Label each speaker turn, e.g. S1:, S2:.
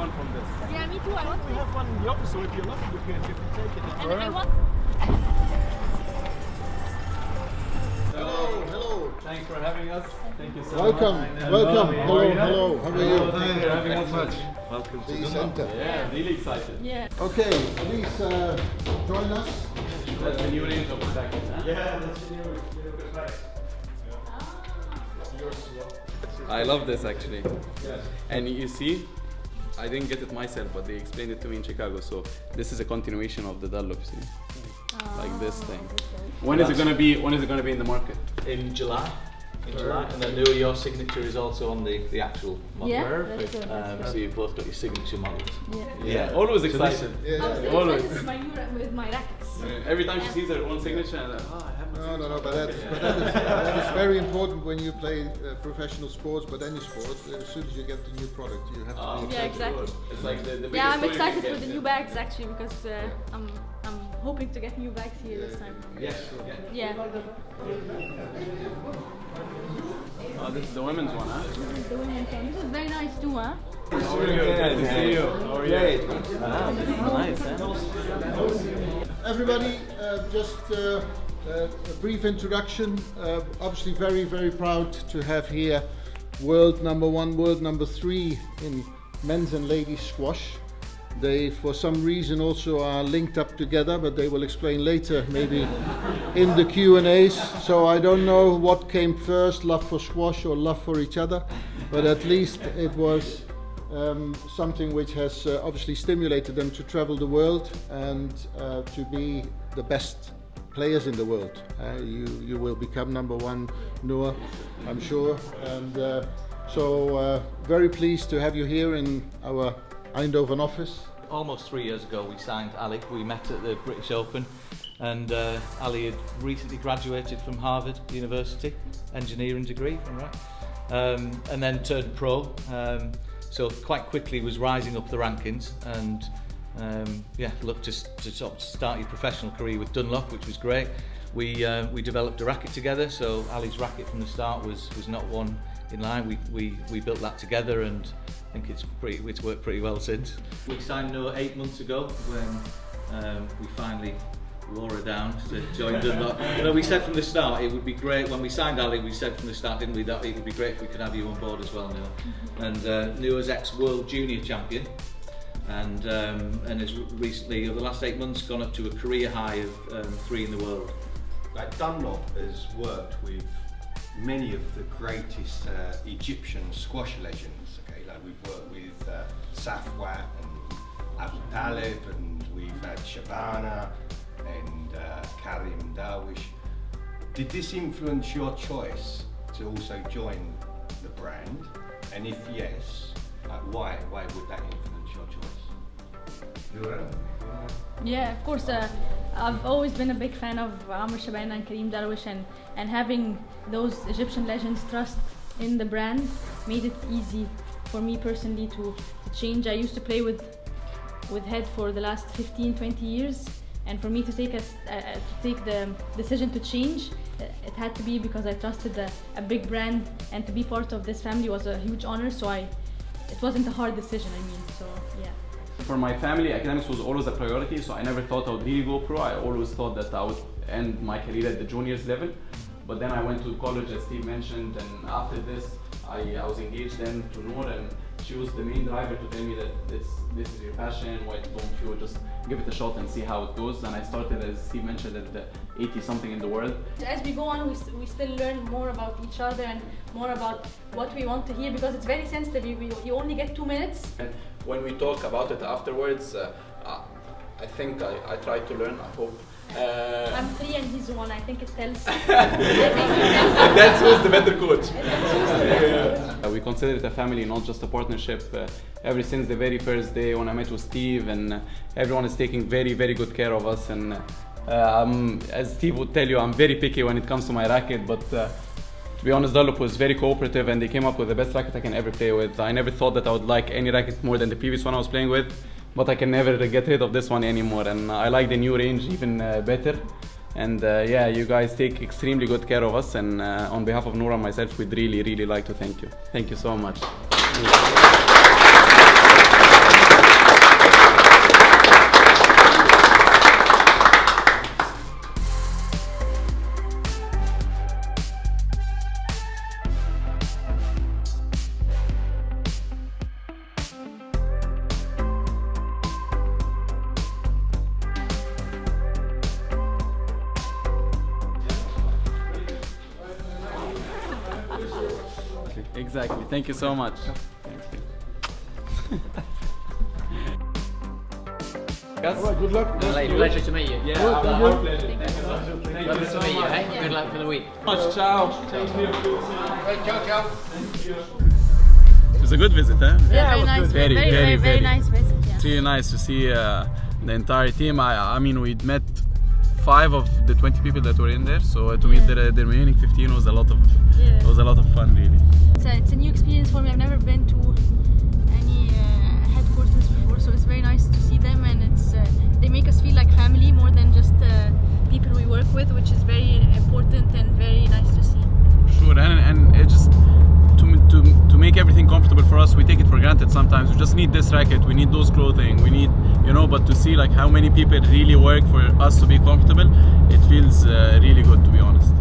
S1: One from this.
S2: Yeah, me too. I want
S1: We
S2: to.
S1: have one in the office, so if you're lucky, you can take it.
S2: And I want.
S3: Hello.
S1: Thanks for having us. Thank you so
S3: Welcome.
S1: much.
S3: Welcome.
S1: How
S3: Hello.
S1: are you?
S3: Hello. How are you?
S1: Thank you for having us much. Welcome to
S3: The
S1: Dunlop.
S3: center.
S1: Yeah, really excited.
S2: Yeah.
S3: Okay, please join us.
S1: That's the new range of the racket, huh?
S4: Yeah, that's the new bag.
S5: I love this actually. And you see, I didn't get it myself, but they explained it to me in Chicago. So this is a continuation of the Dunlop, see? Like this thing. When is it gonna be? When is it gonna be in the market?
S4: In July. And then Nour, your signature is also on the actual model.
S2: Yeah, that's good.
S4: So you've both got your signature models.
S2: Yeah.
S5: Always
S4: So
S5: excited.
S2: I'm still
S5: Always.
S2: excited with my new with my rackets.
S5: Every time she sees her own signature, I'm like, oh, I have my
S3: No, but that is very important when you play professional sports, but any sport. As soon as you get the new product, you have to be
S2: Yeah,
S3: excited.
S2: exactly.
S5: It's like the biggest
S2: Yeah, I'm
S5: story you
S2: excited
S5: can
S2: for the
S5: get,
S2: new bags actually because I'm hoping to get new bags here this time.
S4: Yes.
S2: Yeah.
S5: Oh, this is the women's one, huh?
S2: The women's one. This is very nice too, huh?
S5: How are you? Good to see you. How are you?
S4: Nice, huh?
S3: Everybody, just a brief introduction. Obviously very, very proud to have here world number 1, world number 3 in men's and ladies squash. They, for some reason, also are linked up together, but they will explain later, maybe in the Q&As. So I don't know what came first, love for squash or love for each other, but at least it was something which has obviously stimulated them to travel the world and to be the best players in the world. You will become number 1, Nour, I'm sure. And so very pleased to have you here in our Eindhoven office.
S4: Almost 3 years ago we signed Ali. We met at the British Open and Ali had recently graduated from Harvard University, engineering degree, if I'm right, and then turned pro. So quite quickly was rising up the rankings and looked to sort of start your professional career with Dunlop, which was great. We developed a racket together, so Ali's racket from the start was not one in line. We built that together and I think it's worked pretty well since. We signed Nour 8 months ago when we finally wore her down to join Dunlop. You know, we said from the start it would be great when we signed Ali. We said from the start, didn't we, that it would be great if we could have you on board as well, Nour. And Nour's ex-world junior champion, and has recently, over the last 8 months, gone up to a career high of 3 in the world.
S6: Like Dunlop has worked with many of the greatest Egyptian squash legends. Okay, like we've worked with Safwat and Abu Talib, and we've had Shabana and Karim Darwish. Did this influence your choice to also join the brand? And if yes, why would that influence your choice?
S2: Yeah, of course. I've always been a big fan of Amr Shabana and Karim Darwish, and having those Egyptian legends trust in the brand made it easy for me personally to change. I used to play with Head for the last 15-20 years, and for me to take the decision to change, it had to be because I trusted a big brand, and to be part of this family was a huge honor. So it wasn't a hard decision. I mean, so yeah.
S5: For my family, academics was always a priority, so I never thought I would really go pro. I always thought that I would end my career at the juniors level. But then I went to college, as Steve mentioned, and after this, I was engaged then to Nour, and she was the main driver to tell me that this is your passion, why don't you just give it a shot and see how it goes. And I started, as Steve mentioned, at the 80-something in the world.
S2: As we go on, we still learn more about each other and more about what we want to hear, because it's very sensitive. You only get 2 minutes.
S5: And when we talk about it afterwards, I think I try to learn, I hope.
S2: I'm 3 and he's 1, I think it tells.
S5: That's who's the better coach. We consider it a family, not just a partnership. Ever since the very first day when I met with Steve, and everyone is taking very, very good care of us. And as Steve would tell you, I'm very picky when it comes to my racket, but to be honest, Dunlop was very cooperative and they came up with the best racket I can ever play with. I never thought that I would like any racket more than the previous one I was playing with, but I can never get rid of this one anymore, and I like the new range even better. And yeah, you guys take extremely good care of us, and on behalf of Nour and myself, we'd really, really like to thank you. Thank you so much. Exactly. Thank you so much.
S3: All right, good luck.
S7: Pleasure to meet you.
S1: Yeah, our pleasure. Thank you so much. Thank you
S7: Lovely
S1: so
S7: to meet you,
S1: much.
S7: hey? Good luck for the week.
S5: Much. Ciao.
S1: Thank you. Thank you.
S5: It was a good visit, huh?
S2: Yeah, very nice.
S5: Very,
S2: Very,
S5: very,
S2: very,
S5: very.
S2: nice visit. Yeah.
S5: It's really nice to see the entire team. I mean, we'd met 5 of the 20 people that were in there, so to meet the remaining 15 was a lot of fun, really.
S2: It's a new experience for me. I've never been to any headquarters before, so it's very nice to see them, and they make us feel like family more than just people we work with, which is very important and very nice to see.
S5: Sure, and it just to make everything comfortable for us, we take it for granted sometimes. We just need this racket, we need those clothing, we need, but to see like how many people really work for us to be comfortable, it feels really good, to be honest.